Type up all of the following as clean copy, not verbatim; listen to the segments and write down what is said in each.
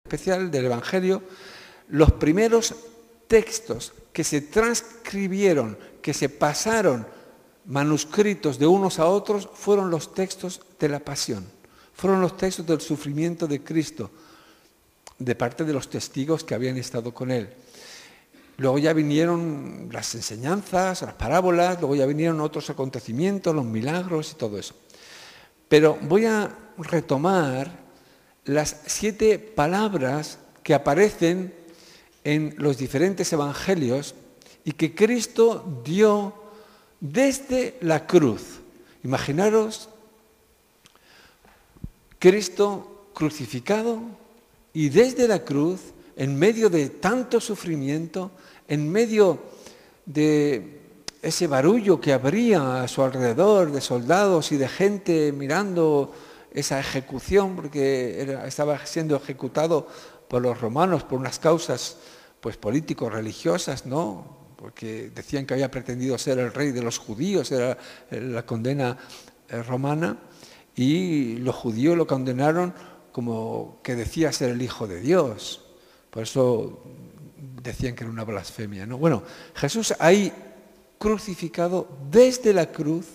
especial del Evangelio, los primeros textos que se transcribieron, que se pasaron manuscritos de unos a otros, fueron los textos de la pasión, fueron los textos del sufrimiento de Cristo, de parte de los testigos que habían estado con él. Luego ya vinieron las enseñanzas, las parábolas, luego ya vinieron otros acontecimientos, los milagros y todo eso. Pero voy a retomar las 7 palabras que aparecen en los diferentes evangelios y que Cristo dio desde la cruz. Imaginaros Cristo crucificado y desde la cruz, en medio de tanto sufrimiento, en medio de ese barullo que habría a su alrededor de soldados y de gente mirando esa ejecución, porque estaba siendo ejecutado por los romanos por unas causas pues político-religiosas, ¿no? Porque decían que había pretendido ser el rey de los judíos, era la condena romana, y los judíos lo condenaron como que decía ser el Hijo de Dios. Por eso decían que era una blasfemia, ¿no? Bueno, Jesús ahí crucificado desde la cruz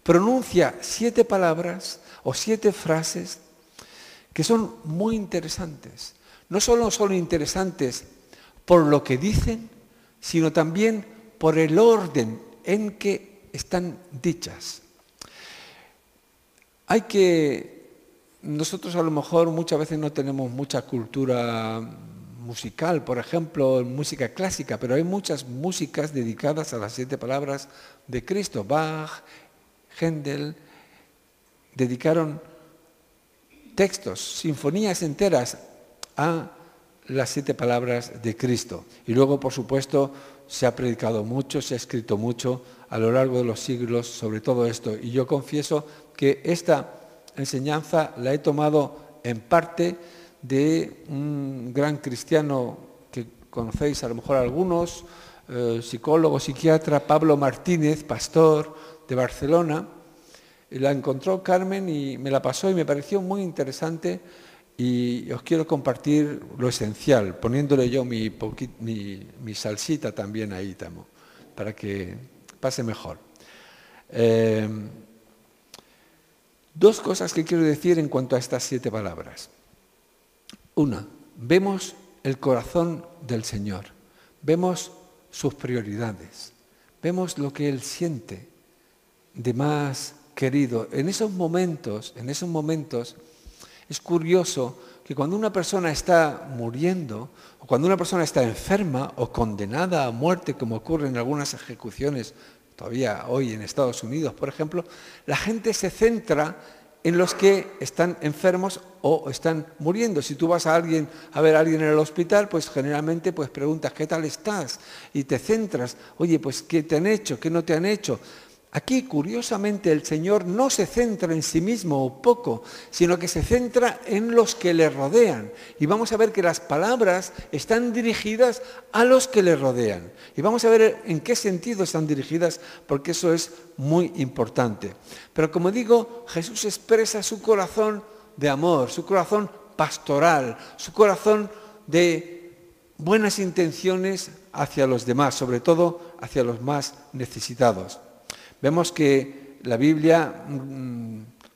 pronuncia 7 palabras o 7 frases que son muy interesantes. No solo son interesantes por lo que dicen, sino también por el orden en que están dichas. Nosotros a lo mejor muchas veces no tenemos mucha cultura musical, por ejemplo, música clásica, pero hay muchas músicas dedicadas a las 7 palabras de Cristo. Bach, Händel, dedicaron textos, sinfonías enteras a las 7 palabras de Cristo. Y luego, por supuesto, se ha predicado mucho, se ha escrito mucho a lo largo de los siglos sobre todo esto. Y yo confieso que esta enseñanza la he tomado en parte de un gran cristiano que conocéis a lo mejor algunos, psicólogo, psiquiatra, Pablo Martínez, pastor de Barcelona. La encontró Carmen y me la pasó y me pareció muy interesante y os quiero compartir lo esencial, poniéndole yo mi salsita también ahí, para que pase mejor. 2 cosas que quiero decir en cuanto a estas 7 palabras. Una, vemos el corazón del Señor, vemos sus prioridades, vemos lo que Él siente de más querido. En esos momentos, es curioso que cuando una persona está muriendo, o cuando una persona está enferma o condenada a muerte, como ocurre en algunas ejecuciones, todavía hoy en Estados Unidos, por ejemplo, la gente se centra en los que están enfermos o están muriendo. Si tú vas a ver a alguien en el hospital, pues generalmente pues preguntas, ¿qué tal estás? Y te centras, oye, pues ¿qué te han hecho? ¿Qué no te han hecho? Aquí, curiosamente, el Señor no se centra en sí mismo o poco, sino que se centra en los que le rodean. Y vamos a ver que las palabras están dirigidas a los que le rodean. Y vamos a ver en qué sentido están dirigidas, porque eso es muy importante. Pero como digo, Jesús expresa su corazón de amor, su corazón pastoral, su corazón de buenas intenciones hacia los demás, sobre todo hacia los más necesitados. Vemos que la Biblia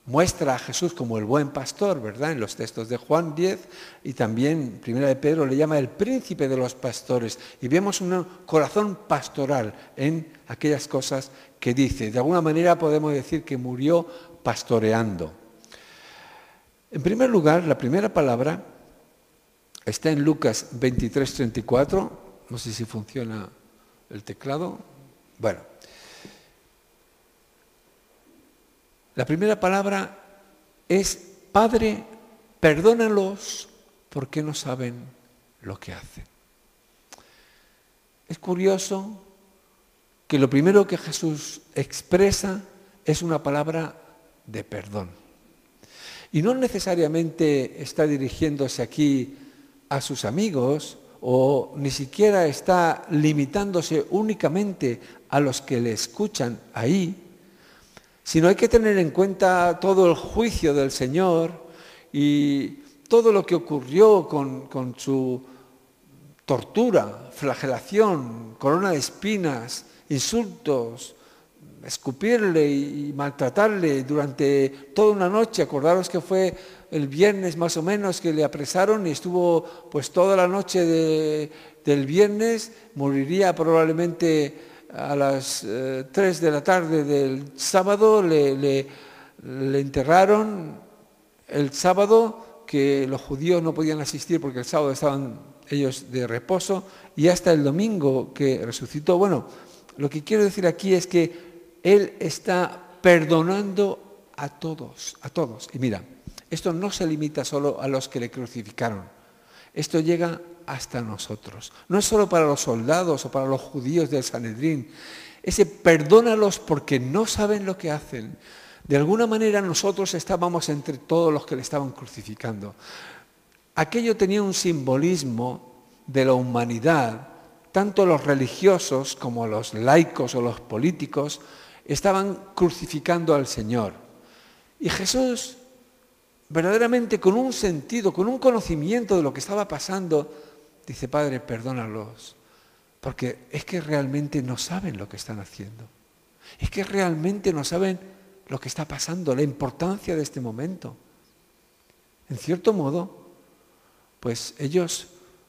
muestra a Jesús como el buen pastor, ¿verdad? En los textos de Juan 10 y también Primera de Pedro le llama el príncipe de los pastores. Y vemos un corazón pastoral en aquellas cosas que dice. De alguna manera podemos decir que murió pastoreando. En primer lugar, la primera palabra está en Lucas 23:34. No sé si funciona el teclado. Bueno. La primera palabra es, Padre, perdónalos porque no saben lo que hacen. Es curioso que lo primero que Jesús expresa es una palabra de perdón. Y no necesariamente está dirigiéndose aquí a sus amigos o ni siquiera está limitándose únicamente a los que le escuchan ahí, sino hay que tener en cuenta todo el juicio del Señor y todo lo que ocurrió con su tortura, flagelación, corona de espinas, insultos, escupirle y maltratarle durante toda una noche. Acordaros que fue el viernes más o menos que le apresaron y estuvo pues toda la noche del viernes, moriría probablemente a las 3 de la tarde del sábado, le enterraron el sábado, que los judíos no podían asistir porque el sábado estaban ellos de reposo, y hasta el domingo que resucitó. Bueno, lo que quiero decir aquí es que Él está perdonando a todos, a todos. Y mira, esto no se limita solo a los que le crucificaron. Esto llega hasta nosotros. No es solo para los soldados o para los judíos del Sanedrín. Ese perdónalos porque no saben lo que hacen. De alguna manera nosotros estábamos entre todos los que le estaban crucificando. Aquello tenía un simbolismo de la humanidad. Tanto los religiosos como los laicos o los políticos estaban crucificando al Señor. Y Jesús, verdaderamente con un sentido, con un conocimiento de lo que estaba pasando, dice: Padre, perdónalos, porque es que realmente no saben lo que están haciendo. Es que realmente no saben lo que está pasando, la importancia de este momento. En cierto modo, pues ellos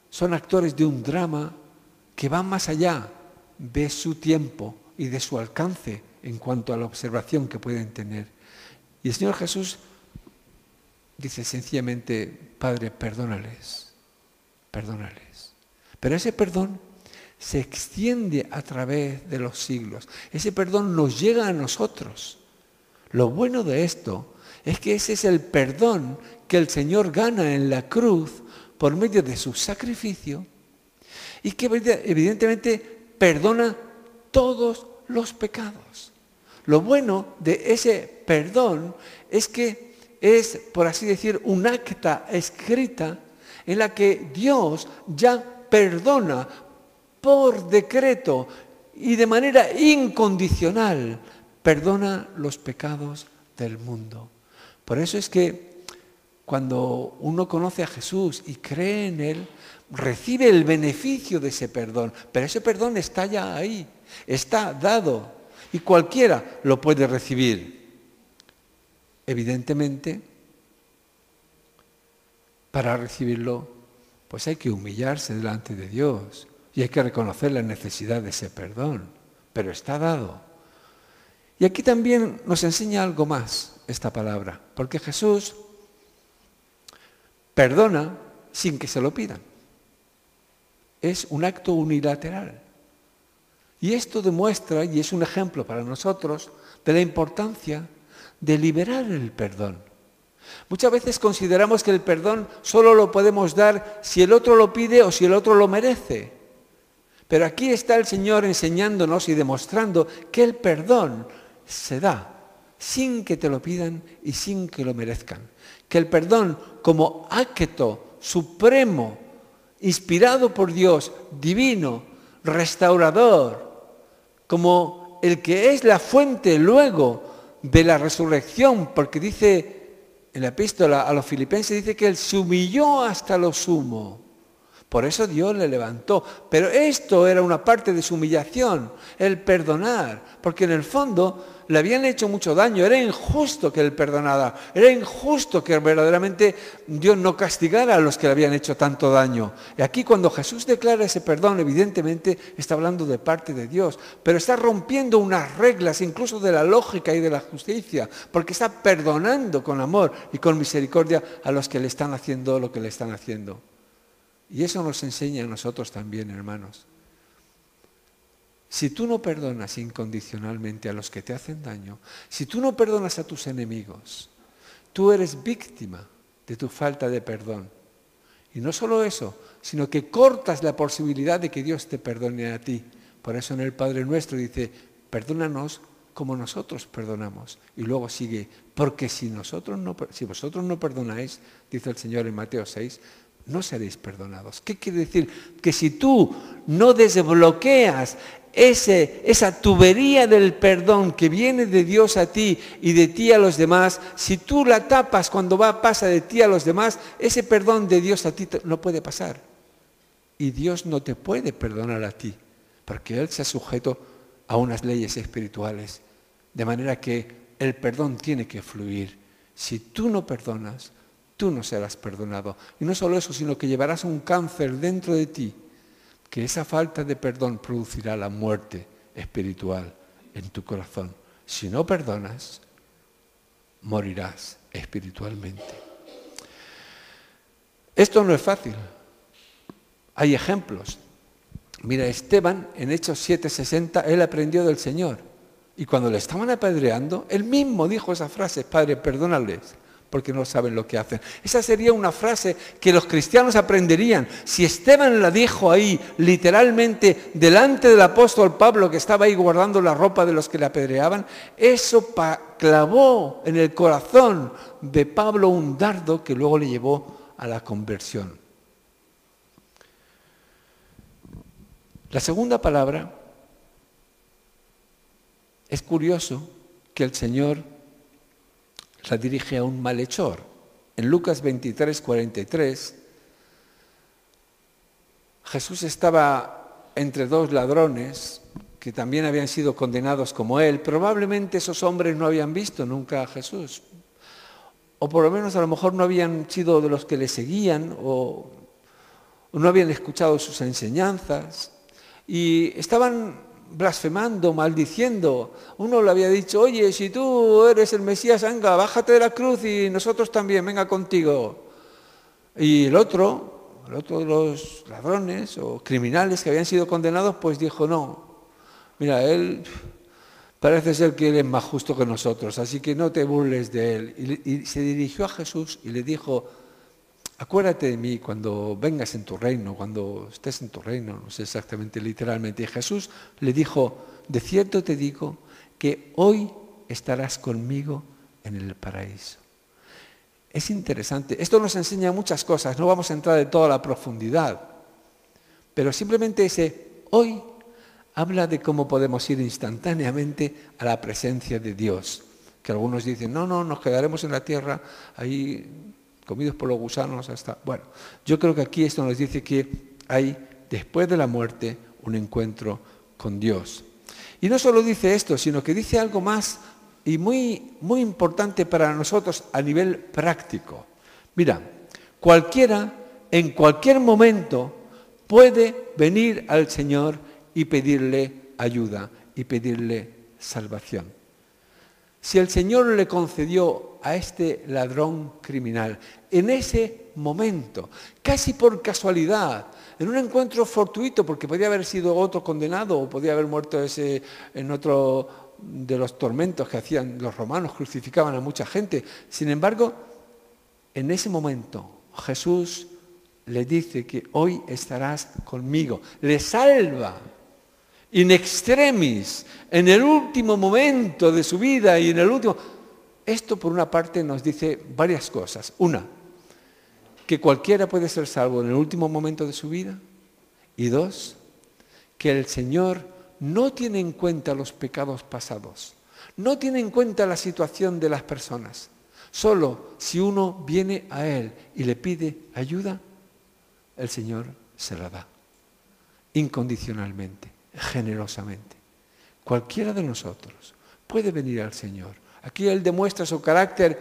son actores de un drama que va más allá de su tiempo y de su alcance en cuanto a la observación que pueden tener. Y el Señor Jesús dice sencillamente: Padre, perdónales, perdónales. Pero ese perdón se extiende a través de los siglos. Ese perdón nos llega a nosotros. Lo bueno de esto es que ese es el perdón que el Señor gana en la cruz por medio de su sacrificio, y que evidentemente perdona todos los pecados. Lo bueno de ese perdón es que es, por así decir, un acta escrita en la que Dios ya perdona por decreto y de manera incondicional, perdona los pecados del mundo. Por eso es que cuando uno conoce a Jesús y cree en Él, recibe el beneficio de ese perdón. Pero ese perdón está ya ahí, está dado, y cualquiera lo puede recibir. Evidentemente, para recibirlo, pues hay que humillarse delante de Dios y hay que reconocer la necesidad de ese perdón, pero está dado. Y aquí también nos enseña algo más esta palabra, porque Jesús perdona sin que se lo pidan. Es un acto unilateral. Y esto demuestra, y es un ejemplo para nosotros, de la importancia de liberar el perdón. Muchas veces consideramos que el perdón solo lo podemos dar si el otro lo pide o si el otro lo merece. Pero aquí está el Señor enseñándonos y demostrando que el perdón se da sin que te lo pidan y sin que lo merezcan. Que el perdón, como acto supremo, inspirado por Dios, divino, restaurador, como el que es la fuente luego de la resurrección, porque dice en la epístola a los Filipenses, dice que Él se humilló hasta lo sumo. Por eso Dios le levantó. Pero esto era una parte de su humillación, el perdonar, porque en el fondo le habían hecho mucho daño. Era injusto que Él perdonara. Era injusto que verdaderamente Dios no castigara a los que le habían hecho tanto daño. Y aquí cuando Jesús declara ese perdón, evidentemente está hablando de parte de Dios, pero está rompiendo unas reglas incluso de la lógica y de la justicia, porque está perdonando con amor y con misericordia a los que le están haciendo lo que le están haciendo. Y eso nos enseña a nosotros también, hermanos. Si tú no perdonas incondicionalmente a los que te hacen daño, si tú no perdonas a tus enemigos, tú eres víctima de tu falta de perdón. Y no solo eso, sino que cortas la posibilidad de que Dios te perdone a ti. Por eso en el Padre Nuestro dice: perdónanos como nosotros perdonamos. Y luego sigue: porque si vosotros no perdonáis, dice el Señor en Mateo 6, no seréis perdonados. ¿Qué quiere decir? Que si tú no desbloqueas esa tubería del perdón que viene de Dios a ti y de ti a los demás, si tú la tapas cuando pasa de ti a los demás, ese perdón de Dios a ti no puede pasar. Y Dios no te puede perdonar a ti, porque Él se ha sujeto a unas leyes espirituales, de manera que el perdón tiene que fluir. Si tú no perdonas, tú no serás perdonado. Y no solo eso, sino que llevarás un cáncer dentro de ti, que esa falta de perdón producirá la muerte espiritual en tu corazón. Si no perdonas, morirás espiritualmente. Esto no es fácil. Hay ejemplos. Mira, Esteban, en Hechos 7:60, él aprendió del Señor. Y cuando le estaban apedreando, él mismo dijo esa frase: Padre, perdónales, porque no saben lo que hacen. Esa sería una frase que los cristianos aprenderían. Si Esteban la dijo ahí, literalmente, delante del apóstol Pablo, que estaba ahí guardando la ropa de los que le apedreaban, eso clavó en el corazón de Pablo un dardo que luego le llevó a la conversión. La segunda palabra, es curioso que el Señor la dirige a un malhechor. En Lucas 23:43, Jesús estaba entre dos ladrones que también habían sido condenados como él. Probablemente esos hombres no habían visto nunca a Jesús, o por lo menos a lo mejor no habían sido de los que le seguían, o no habían escuchado sus enseñanzas, y estaban blasfemando, maldiciendo. Uno le había dicho: oye, si tú eres el Mesías, venga, bájate de la cruz y nosotros también, venga contigo. Y el otro de los ladrones o criminales que habían sido condenados, pues dijo: no, mira, él parece ser que él es más justo que nosotros, así que no te burles de él. Y se dirigió a Jesús y le dijo: acuérdate de mí cuando vengas en tu reino, cuando estés en tu reino, no sé exactamente literalmente. Y Jesús le dijo: de cierto te digo que hoy estarás conmigo en el paraíso. Es interesante, esto nos enseña muchas cosas, no vamos a entrar en toda la profundidad, pero simplemente ese hoy habla de cómo podemos ir instantáneamente a la presencia de Dios. Que algunos dicen: no, nos quedaremos en la tierra ahí comidos por los gusanos hasta... Bueno, yo creo que aquí esto nos dice que hay, después de la muerte, un encuentro con Dios. Y no solo dice esto, sino que dice algo más y muy, muy importante para nosotros a nivel práctico. Mira, cualquiera, en cualquier momento, puede venir al Señor y pedirle ayuda y pedirle salvación. Si el Señor le concedió a este ladrón criminal, en ese momento, casi por casualidad, en un encuentro fortuito, porque podía haber sido otro condenado o podía haber muerto en otro de los tormentos que hacían los romanos, crucificaban a mucha gente. Sin embargo, en ese momento Jesús le dice que hoy estarás conmigo, le salva. In extremis, en el último momento de su vida y en el último... Esto por una parte nos dice varias cosas. Una, que cualquiera puede ser salvo en el último momento de su vida. Y dos, que el Señor no tiene en cuenta los pecados pasados, no tiene en cuenta la situación de las personas. Solo si uno viene a Él y le pide ayuda, el Señor se la da, incondicionalmente, generosamente. Cualquiera de nosotros puede venir al Señor. Aquí Él demuestra su carácter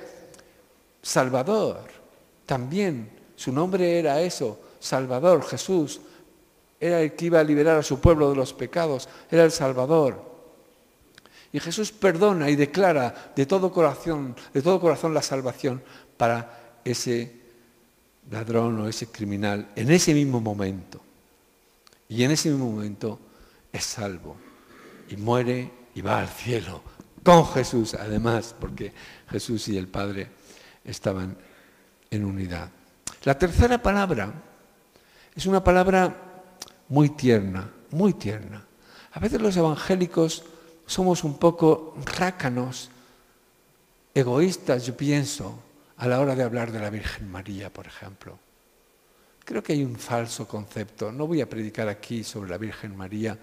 salvador. También su nombre era eso, Salvador. Jesús era el que iba a liberar a su pueblo de los pecados, era el Salvador. Y Jesús perdona y declara de todo corazón la salvación para ese ladrón o ese criminal en ese mismo momento. Y en ese mismo momento es salvo y muere y va al cielo con Jesús, además, porque Jesús y el Padre estaban en unidad. La tercera palabra es una palabra muy tierna, muy tierna. A veces los evangélicos somos un poco rácanos, egoístas, yo pienso, a la hora de hablar de la Virgen María, por ejemplo. Creo que hay un falso concepto. No voy a predicar aquí sobre la Virgen María,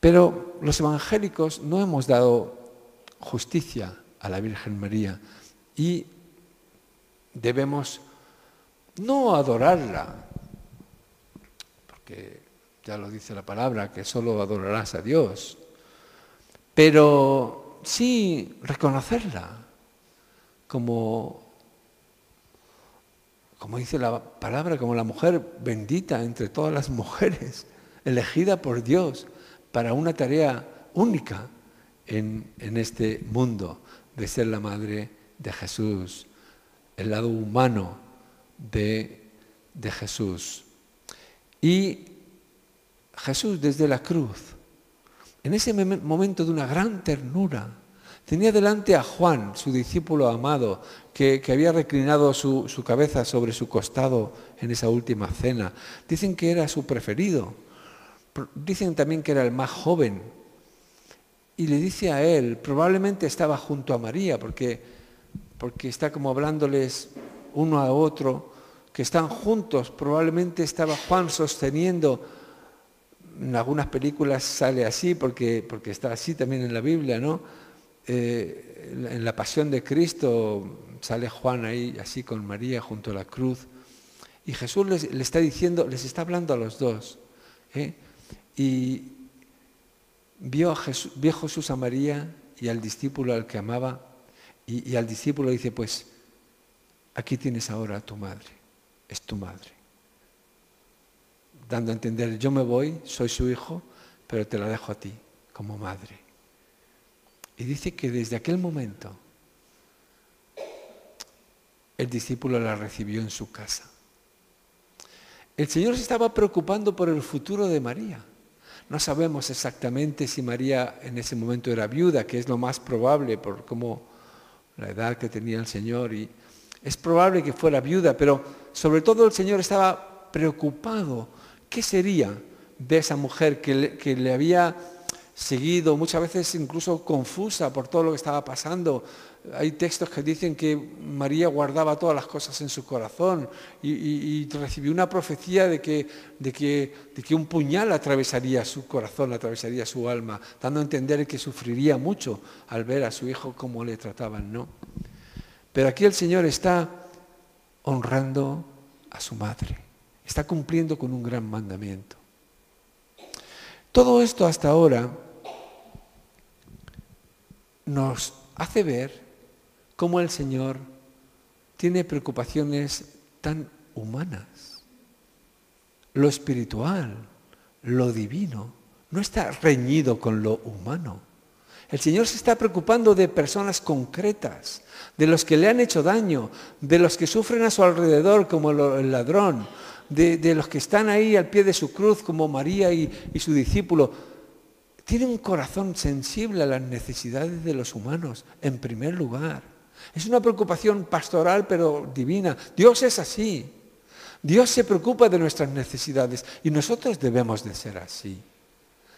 Pero los evangélicos no hemos dado justicia a la Virgen María y debemos no adorarla, porque ya lo dice la palabra, que solo adorarás a Dios, pero sí reconocerla como dice la palabra, como la mujer bendita entre todas las mujeres, elegida por Dios para una tarea única en este mundo, de ser la madre de Jesús, el lado humano de Jesús. Y Jesús desde la cruz, en ese momento de una gran ternura, tenía delante a Juan, su discípulo amado, que había reclinado su cabeza sobre su costado en esa última cena. Dicen que era su preferido, dicen también que era el más joven. Y le dice a él, probablemente estaba junto a María, porque está como hablándoles uno a otro, que están juntos, probablemente estaba Juan sosteniendo. En algunas películas sale así, porque está así también en la Biblia, ¿no? En la Pasión de Cristo sale Juan ahí, así con María junto a la cruz. Y Jesús les está diciendo, les está hablando a los dos. Y vio Jesús a María y al discípulo al que amaba, y al discípulo dice, pues, aquí tienes ahora a tu madre, es tu madre. Dando a entender, yo me voy, soy su hijo, pero te la dejo a ti, como madre. Y dice que desde aquel momento, el discípulo la recibió en su casa. El Señor se estaba preocupando por el futuro de María. No sabemos exactamente si María en ese momento era viuda, que es lo más probable por cómo la edad que tenía el Señor. Y es probable que fuera viuda, pero sobre todo el Señor estaba preocupado. ¿Qué sería de esa mujer que le había seguido, muchas veces incluso confusa por todo lo que estaba pasando? Hay textos que dicen que María guardaba todas las cosas en su corazón y recibió una profecía de que un puñal atravesaría su corazón, atravesaría su alma, dando a entender que sufriría mucho al ver a su hijo cómo le trataban, ¿no? Pero aquí el Señor está honrando a su madre, está cumpliendo con un gran mandamiento. Todo esto hasta ahora nos hace ver cómo el Señor tiene preocupaciones tan humanas. Lo espiritual, lo divino, no está reñido con lo humano. El Señor se está preocupando de personas concretas, de los que le han hecho daño, de los que sufren a su alrededor como el ladrón, de los que están ahí al pie de su cruz como María y su discípulo. Tiene un corazón sensible a las necesidades de los humanos, en primer lugar. Es una preocupación pastoral, pero divina. Dios es así. Dios se preocupa de nuestras necesidades y nosotros debemos de ser así.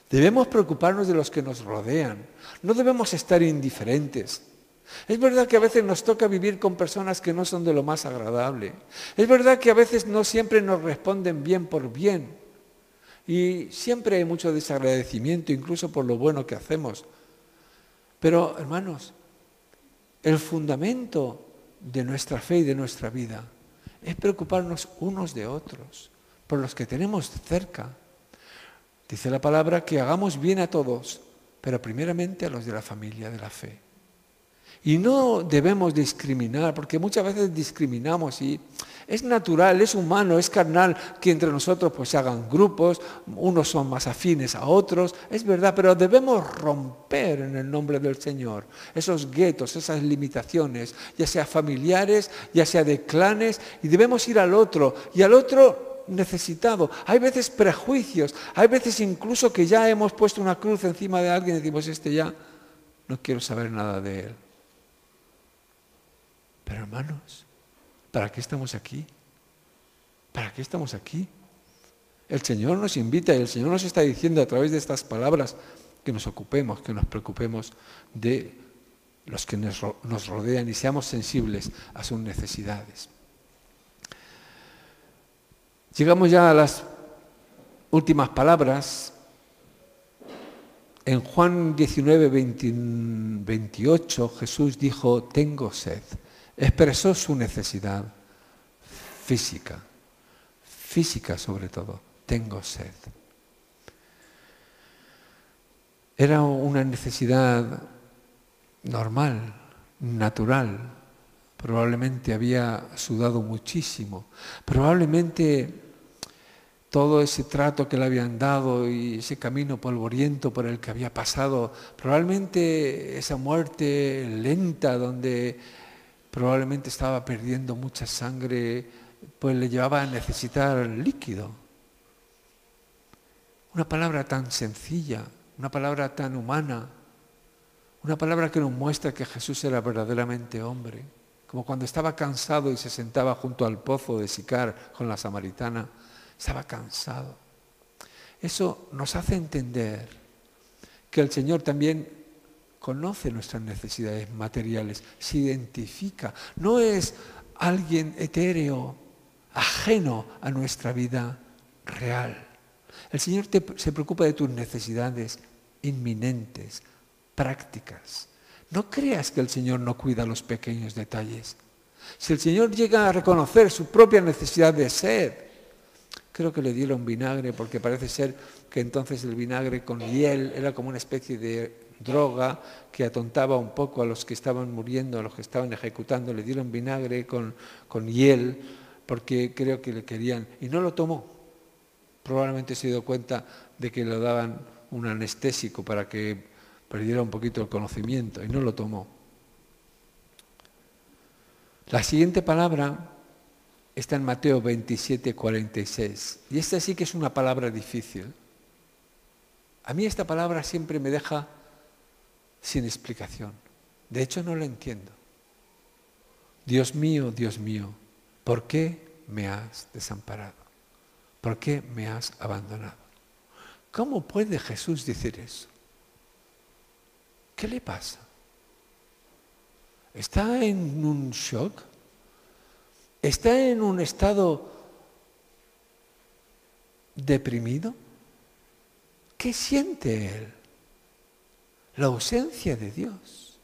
Debemos preocuparnos de los que nos rodean. No debemos estar indiferentes. Es verdad que a veces nos toca vivir con personas que no son de lo más agradable. Es verdad que a veces no siempre nos responden bien por bien. Y siempre hay mucho desagradecimiento, incluso por lo bueno que hacemos. Pero, hermanos, el fundamento de nuestra fe y de nuestra vida es preocuparnos unos de otros, por los que tenemos cerca. Dice la palabra que hagamos bien a todos, pero primeramente a los de la familia de la fe. Y no debemos discriminar, porque muchas veces discriminamos y es natural, es humano, es carnal que entre nosotros pues se hagan grupos, unos son más afines a otros, es verdad, pero debemos romper en el nombre del Señor esos guetos, esas limitaciones, ya sea familiares, ya sea de clanes, y debemos ir al otro, y al otro necesitado. Hay veces prejuicios, hay veces incluso que ya hemos puesto una cruz encima de alguien y decimos, ya no quiero saber nada de él. Pero hermanos, ¿para qué estamos aquí? ¿Para qué estamos aquí? El Señor nos invita y el Señor nos está diciendo a través de estas palabras que nos ocupemos, que nos preocupemos de los que nos rodean y seamos sensibles a sus necesidades. Llegamos ya a las últimas palabras En Juan 19, 28, Jesús dijo, tengo sed. Expresó su necesidad física sobre todo, tengo sed. Era una necesidad normal, natural. Probablemente había sudado muchísimo. Probablemente todo ese trato que le habían dado y ese camino polvoriento por el que había pasado, probablemente esa muerte lenta donde probablemente estaba perdiendo mucha sangre, pues le llevaba a necesitar líquido. Una palabra tan sencilla, una palabra tan humana, una palabra que nos muestra que Jesús era verdaderamente hombre, como cuando estaba cansado y se sentaba junto al pozo de Sicar con la samaritana. Estaba cansado. Eso nos hace entender que el Señor también conoce nuestras necesidades materiales, se identifica. No es alguien etéreo, ajeno a nuestra vida real. El Señor se preocupa de tus necesidades inminentes, prácticas. No creas que el Señor no cuida los pequeños detalles. Si el Señor llega a reconocer su propia necesidad de sed, creo que le dieron vinagre porque parece ser que entonces el vinagre con hiel era como una especie de droga que atontaba un poco a los que estaban muriendo, a los que estaban ejecutando. Le dieron vinagre con hiel porque creo que le querían y no lo tomó. Probablemente se dio cuenta de que le daban un anestésico para que perdiera un poquito el conocimiento y no lo tomó. La siguiente palabra está en Mateo 27, 46. Y esta sí que es una palabra difícil. A mí esta palabra siempre me deja sin explicación. De hecho, no la entiendo. Dios mío, ¿por qué me has desamparado? ¿Por qué me has abandonado? ¿Cómo puede Jesús decir eso? ¿Qué le pasa? ¿Está en un shock? ¿Está en un estado deprimido? ¿Qué siente él? La ausencia de Dios.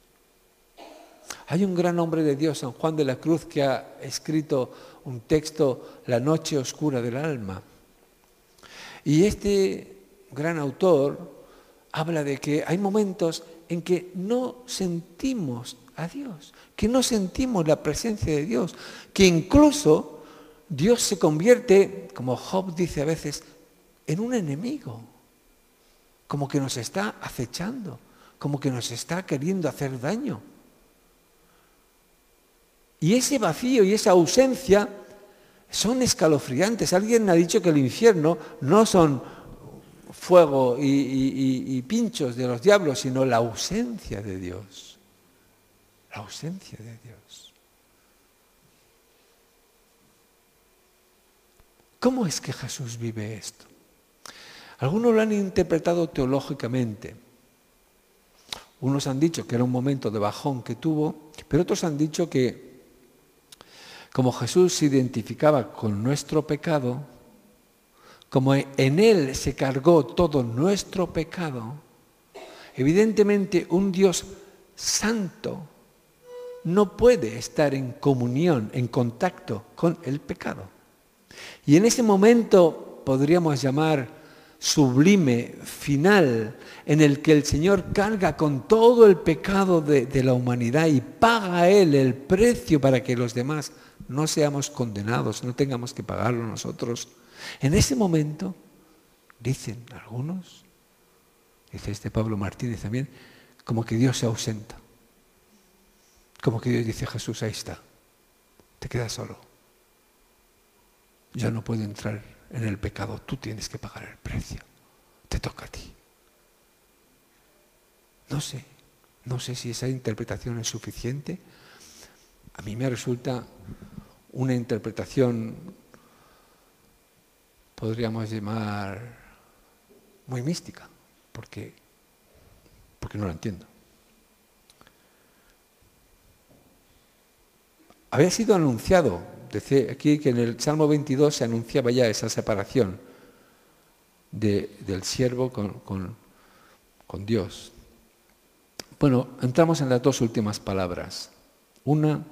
Hay un gran hombre de Dios, San Juan de la Cruz, que ha escrito un texto, La noche oscura del alma. Y este gran autor habla de que hay momentos en que no sentimos a Dios, que no sentimos la presencia de Dios, que incluso Dios se convierte, como Job dice a veces, en un enemigo, como que nos está acechando, como que nos está queriendo hacer daño. Y ese vacío y esa ausencia son escalofriantes. Alguien ha dicho que el infierno no son fuego y pinchos de los diablos, sino la ausencia de Dios. La ausencia de Dios. ¿Cómo es que Jesús vive esto? Algunos lo han interpretado teológicamente. Unos han dicho que era un momento de bajón que tuvo, pero otros han dicho que como Jesús se identificaba con nuestro pecado, como en Él se cargó todo nuestro pecado, evidentemente un Dios santo no puede estar en comunión, en contacto con el pecado. Y en ese momento podríamos llamar sublime, final, en el que el Señor carga con todo el pecado de la humanidad y paga a Él el precio para que los demás no seamos condenados, no tengamos que pagarlo nosotros. En ese momento, dicen algunos, dice este Pablo Martínez también, como que Dios se ausenta. Como que Dios dice, Jesús, ahí está, te quedas solo. Yo no puedo entrar en el pecado, tú tienes que pagar el precio, te toca a ti. No sé si esa interpretación es suficiente. A mí me resulta una interpretación, podríamos llamar, muy mística, porque no la entiendo. Había sido anunciado, dice aquí que en el Salmo 22 se anunciaba ya esa separación del siervo con con Dios. Bueno, entramos en las dos últimas palabras. Una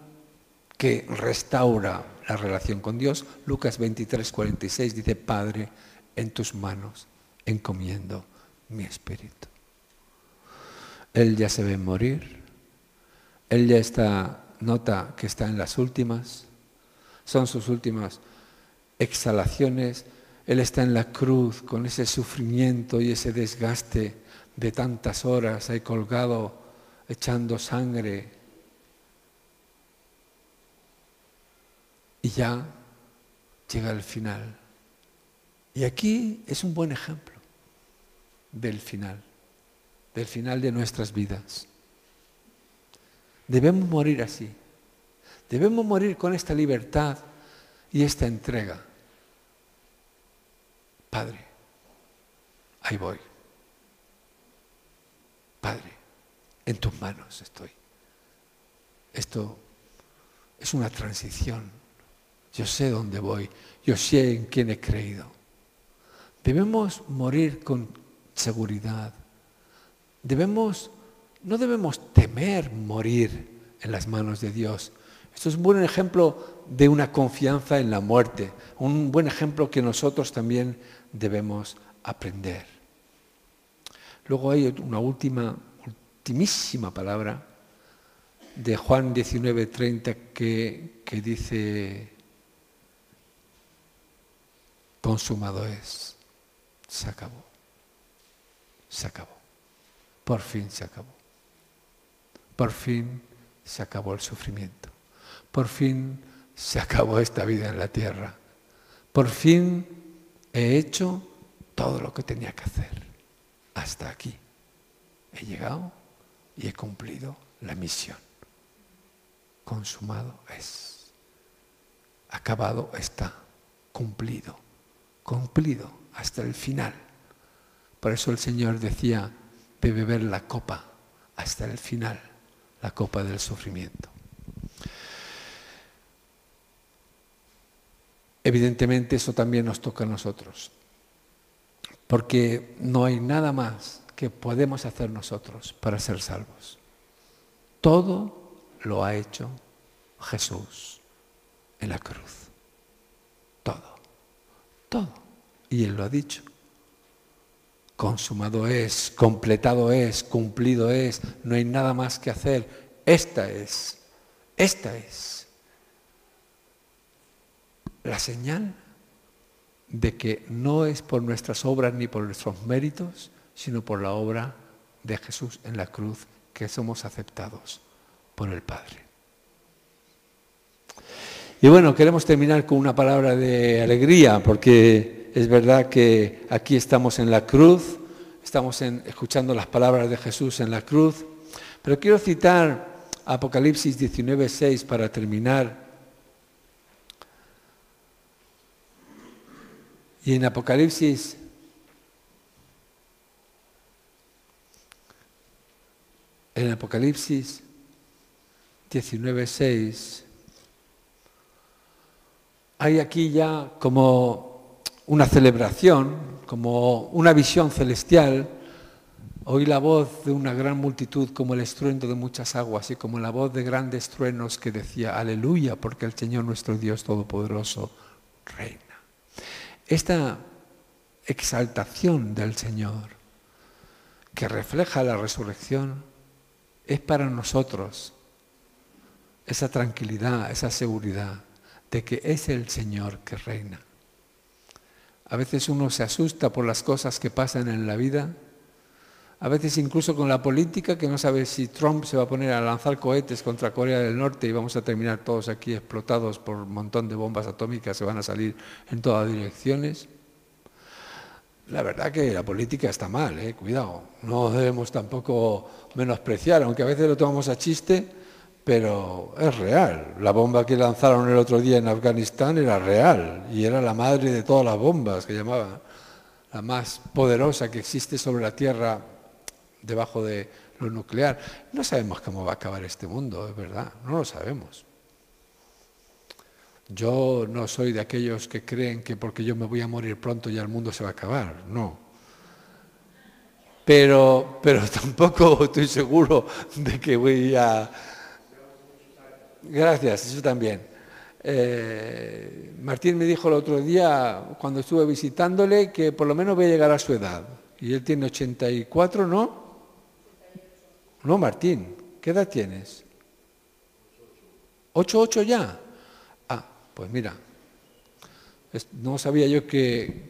que restaura la relación con Dios. Lucas 23:46 dice: Padre, en tus manos encomiendo mi espíritu. Él ya se ve morir. Él ya nota que está en las últimas. Son sus últimas exhalaciones. Él está en la cruz con ese sufrimiento y ese desgaste de tantas horas ahí colgado, echando sangre. Y ya llega el final. Y aquí es un buen ejemplo del final de nuestras vidas. Debemos morir así. Debemos morir con esta libertad y esta entrega. Padre, ahí voy. Padre, en tus manos estoy. Esto es una transición. Yo sé dónde voy. Yo sé en quién he creído. Debemos morir con seguridad. No debemos temer morir en las manos de Dios. Esto es un buen ejemplo de una confianza en la muerte, un buen ejemplo que nosotros también debemos aprender. Luego hay una ultimísima palabra de Juan 19:30 que dice: consumado es, se acabó, se acabó. Por fin se acabó. Por fin se acabó el sufrimiento. Por fin se acabó esta vida en la tierra. Por fin he hecho todo lo que tenía que hacer. Hasta aquí. He llegado y he cumplido la misión. Consumado es. Acabado está. Cumplido. Cumplido hasta el final. Por eso el Señor decía: de beber la copa hasta el final, la copa del sufrimiento. Evidentemente eso también nos toca a nosotros, porque no hay nada más que podemos hacer nosotros para ser salvos. Todo lo ha hecho Jesús en la cruz. Todo, todo. Y Él lo ha dicho. Consumado es, completado es, cumplido es, no hay nada más que hacer. Esta es la señal de que no es por nuestras obras ni por nuestros méritos, sino por la obra de Jesús en la cruz que somos aceptados por el Padre. Y bueno, queremos terminar con una palabra de alegría, porque es verdad que aquí estamos en la cruz, estamos escuchando las palabras de Jesús en la cruz, pero quiero citar Apocalipsis 19:6 para terminar. Y en Apocalipsis En Apocalipsis 19:6 hay aquí ya como una celebración, como una visión celestial. Oí la voz de una gran multitud como el estruendo de muchas aguas y como la voz de grandes truenos que decía: aleluya, porque el Señor nuestro Dios Todopoderoso reina. Esta exaltación del Señor que refleja la resurrección es para nosotros esa tranquilidad, esa seguridad de que es el Señor que reina. A veces uno se asusta por las cosas que pasan en la vida, a veces incluso con la política, que no sabe si Trump se va a poner a lanzar cohetes contra Corea del Norte y vamos a terminar todos aquí explotados por un montón de bombas atómicas que van a salir en todas direcciones. La verdad que la política está mal, cuidado. No debemos tampoco menospreciar, aunque a veces lo tomamos a chiste, pero es real. La bomba que lanzaron el otro día en Afganistán era real y era la madre de todas las bombas, que llamaban, la más poderosa que existe sobre la Tierra debajo de lo nuclear. No sabemos cómo va a acabar este mundo, es verdad, no lo sabemos. Yo no soy de aquellos que creen que porque yo me voy a morir pronto ya el mundo se va a acabar, no. pero tampoco estoy seguro de que voy a... Gracias, eso también. Martín me dijo el otro día, cuando estuve visitándole, que por lo menos voy a llegar a su edad. Y él tiene 84, ¿no? No, Martín, ¿qué edad tienes? 88 ya. Ah, pues mira, no sabía yo que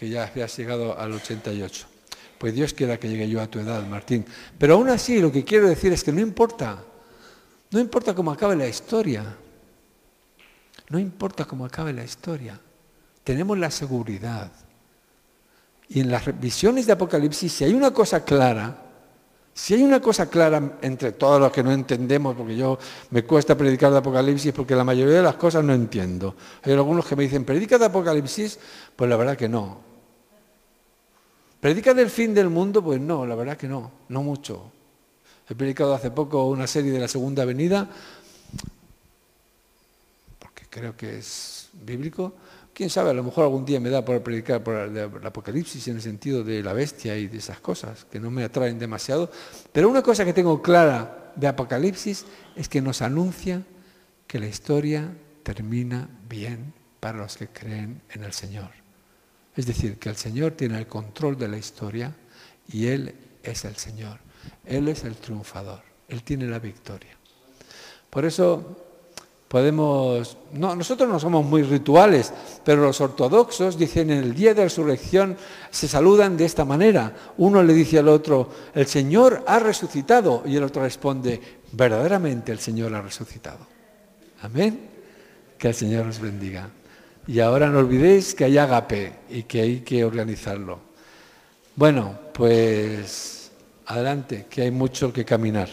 ya habías llegado al 88. Pues Dios quiera que llegue yo a tu edad, Martín. Pero aún así lo que quiero decir es que no importa cómo acabe la historia. No importa cómo acabe la historia. Tenemos la seguridad. Y en las visiones de Apocalipsis, si hay una cosa clara entre todos los que no entendemos, porque yo me cuesta predicar de Apocalipsis porque la mayoría de las cosas no entiendo. Hay algunos que me dicen, ¿predica de Apocalipsis? Pues la verdad que no. ¿Predica del fin del mundo? Pues no, la verdad que no mucho. He predicado hace poco una serie de la Segunda Venida, porque creo que es bíblico. Quién sabe, a lo mejor algún día me da por predicar por el Apocalipsis en el sentido de la bestia y de esas cosas, que no me atraen demasiado. Pero una cosa que tengo clara de Apocalipsis es que nos anuncia que la historia termina bien para los que creen en el Señor. Es decir, que el Señor tiene el control de la historia y Él es el Señor. Él es el triunfador. Él tiene la victoria. Por eso nosotros no somos muy rituales, pero los ortodoxos dicen en el día de la resurrección se saludan de esta manera. Uno le dice al otro, el Señor ha resucitado, y el otro responde, verdaderamente el Señor ha resucitado. Amén. Que el Señor os bendiga. Y ahora no olvidéis que hay ágape y que hay que organizarlo. Bueno, pues adelante, que hay mucho que caminar.